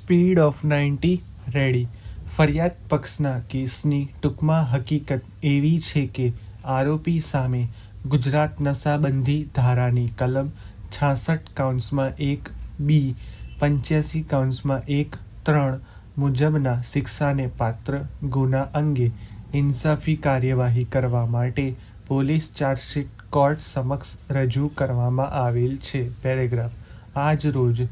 Speed of 90 ready. ફરિયાદ પક્ષના કેસની ટૂંકમાં હકીકત એવી છે કે આરોપી સામે ગુજરાત નશાબંધી ધારાની કલમ 66 કૌંસમાં 1 બી 85 કૌંસમાં 1 3 મુજબના શિક્ષાને પાત્ર ગુના અંગે ઇન્સાફી કાર્યવાહી કરવા માટે પોલીસ ચાર્જશીટ કોર્ટ સમક્ષ રજૂ કરવામાં આવેલ છે. પેરેગ્રાફ. આજ રોજ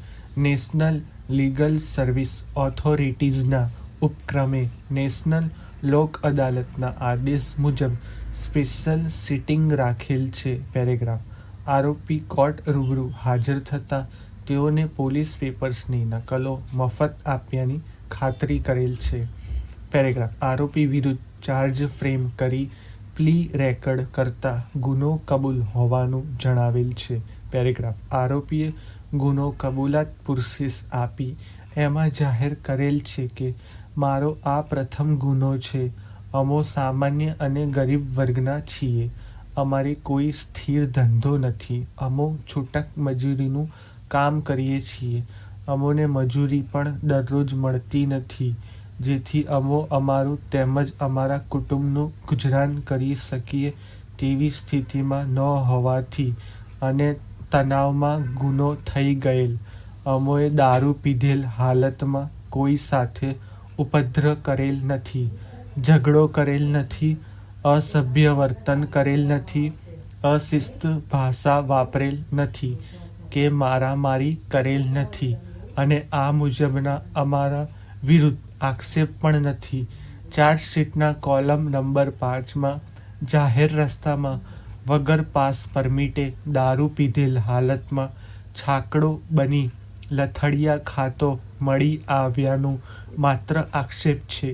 નેશનલ લીગલ સર્વિસ ઓથોરિટીઝના ઉપક્રમે નેશનલ લોક અદાલતના આદેશ મુજબ સ્પેશિયલ સિટિંગ રાખેલ છે. પેરેગ્રાફ. આરોપી કોર્ટ રૂબરૂ હાજર થતાં તેઓને પોલીસ પેપર્સની નકલો મફત આપ્યાની ખાતરી કરેલ છે. પેરેગ્રાફ. આરોપી વિરુદ્ધ ચાર્જ ફ્રેમ કરી પ્લી રેકર્ડ કરતા ગુનો કબૂલ હોવાનું જણાવેલ છે. પેરેગ્રાફ. આરોપીએ ગુનો કબૂલાત પુરસ્સ આપી એમાં જાહેર કરેલ છે કે મારો આ પ્રથમ ગુનો છે. અમો સામાન્ય અને ગરીબ વર્ગના છીએ. અમારે કોઈ સ્થિર ધંધો નથી. અમો છૂટક મજૂરીનું કામ કરીએ છીએ. અમોને મજૂરી પણ દરરોજ મળતી નથી, જેથી અમો અમારું તેમજ અમારા કુટુંબનું ગુજરાન કરી શકીએ તેવી સ્થિતિમાં ન હોવાથી અને તણાવમાં ગુનો થઈ ગયેલ. અમોએ દારૂ પીધેલ હાલતમાં કોઈ સાથે ઉપદ્રવ કરેલ નથી, ઝઘડો કરેલ નથી, અસભ્ય વર્તન કરેલ નથી, અશિસ્ત ભાષા વાપરેલ નથી કે મારામારી કરેલ નથી અને આ મુજબના અમારા વિરુદ્ધ આક્ષેપ પણ નથી. ચાર્જશીટના કોલમ નંબર 5માં જાહેર રસ્તામાં વગર પાસ પરમિટે દારૂ પીધેલ હાલતમાં છાકડો બની લથડિયા ખાતો મળી આવ્યાનું માત્ર આક્ષેપ છે.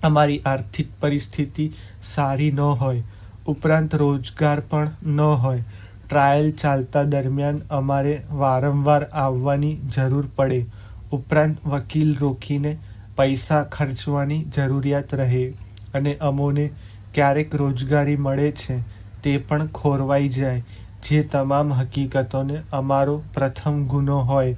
અમારી આર્થિક પરિસ્થિતિ સારી ન હોય, ઉપરાંત રોજગાર પણ ન હોય. ટ્રાયલ ચાલતા દરમિયાન અમારે વારંવાર આવવાની જરૂર પડે, ઉપરાંત વકીલ રોકીને પૈસા ખર્ચવાની જરૂરિયાત રહે અને અમોને ક્યારેક રોજગારી મળે છે તે પણ ખોરવાઈ જાય. જે તમામ હકીકતોને અમારો પ્રથમ ગુનો હોય.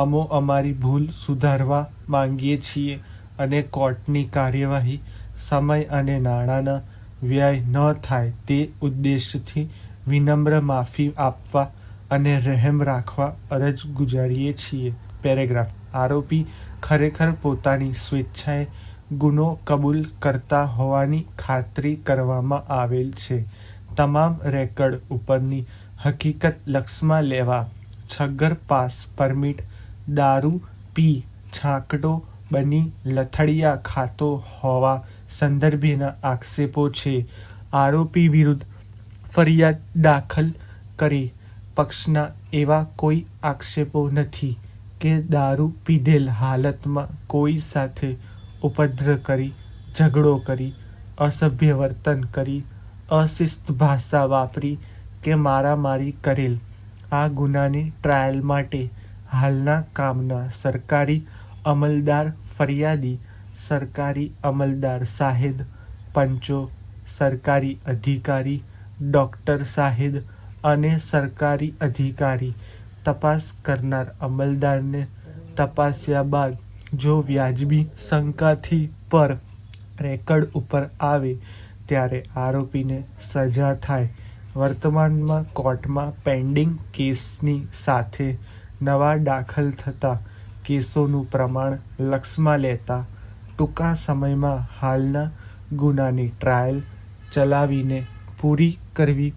અમો અમારી ભૂલ સુધારવા માંગીએ છીએ અને કોર્ટની કાર્યવાહી સમય અને નાણાંના વ્યય ન થાય તે ઉદ્દેશથી વિનમ્ર માફી આપવા અને રહેમ રાખવા અરજ ગુજારીએ છીએ. પેરેગ્રાફ. આરોપી ખરેખર પોતાની સ્વેચ્છાએ ગુનો કબૂલ કરતા હોવાની ખાતરી કરવામાં આવેલ છે. તમામ રેકર્ડ ઉપરની હકીકત લક્ષમાં લેવા છગર પાસ પરમિટ દારૂ પી છાંકડો બની લથડિયા ખાતો હોવા સંદર્ભેના આક્ષેપો છે. આરોપી વિરુદ્ધ ફરિયાદ દાખલ કરી પક્ષના એવા કોઈ આક્ષેપો નથી કે દારૂ પીધેલ હાલતમાં કોઈ સાથે ઉપદ્રવ કરી, ઝઘડો કરી, અસભ્ય વર્તન કરી, અશિસ્ત ભાષા વાપરી કે મારામારી કરેલ. આ ગુનાની ટ્રાયલ માટે હાલના કામના સરકારી અમલદાર ફરિયાદી, સરકારી અમલદાર સાહેબ, પંચો, સરકારી અધિકારી, ડૉક્ટર સાહેબ અને સરકારી અધિકારી તપાસ કરનાર અમલદારને તપાસ્યા બાદ જો વ્યાજબી શંકાથી પર રેકર્ડ ઉપર આવે ત્યારે આરોપીને સજા થાય. વર્તમાનમાં કોર્ટમાં પેન્ડિંગ કેસની સાથે નવા દાખલ થતા કેસોનું પ્રમાણ લક્ષમાં લેતા ટૂંકા સમયમાં હાલના ગુનાની ટ્રાયલ ચલાવીને પૂરી કરવી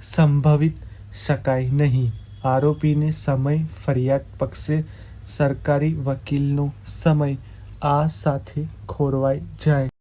સંભવિત શકાય નહીં. આરોપીને સમય ફરિયાદ પક્ષે સરકારી વકીલનો સમય આ સાથે ખોરવાઈ જાય.